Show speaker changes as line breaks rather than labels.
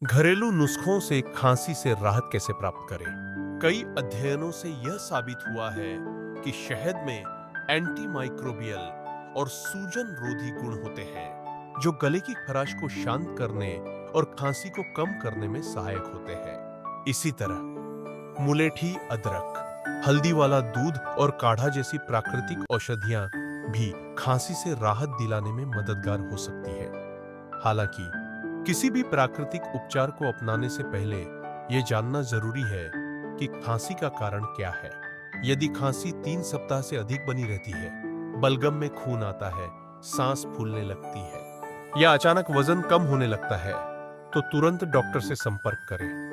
घरेलू नुस्खों से खांसी से राहत कैसे प्राप्त करें? कई अध्ययनों से यह साबित हुआ है कि शहद में एंटीमाइक्रोबियल और सूजन रोधी गुण होते हैं, जो गले की खराश को शांत करने और खांसी को कम करने में सहायक होते हैं। इसी तरह मुलेठी, अदरक, हल्दी वाला दूध और काढ़ा जैसी प्राकृतिक औषधियां भी खांसी से राहत दिलाने में मददगार हो सकती है। हालांकि किसी भी प्राकृतिक उपचार को अपनाने से पहले यह जानना जरूरी है कि खांसी का कारण क्या है। यदि खांसी 3 सप्ताह से अधिक बनी रहती है, बलगम में खून आता है, सांस फूलने लगती है या अचानक वजन कम होने लगता है, तो तुरंत डॉक्टर से संपर्क करें।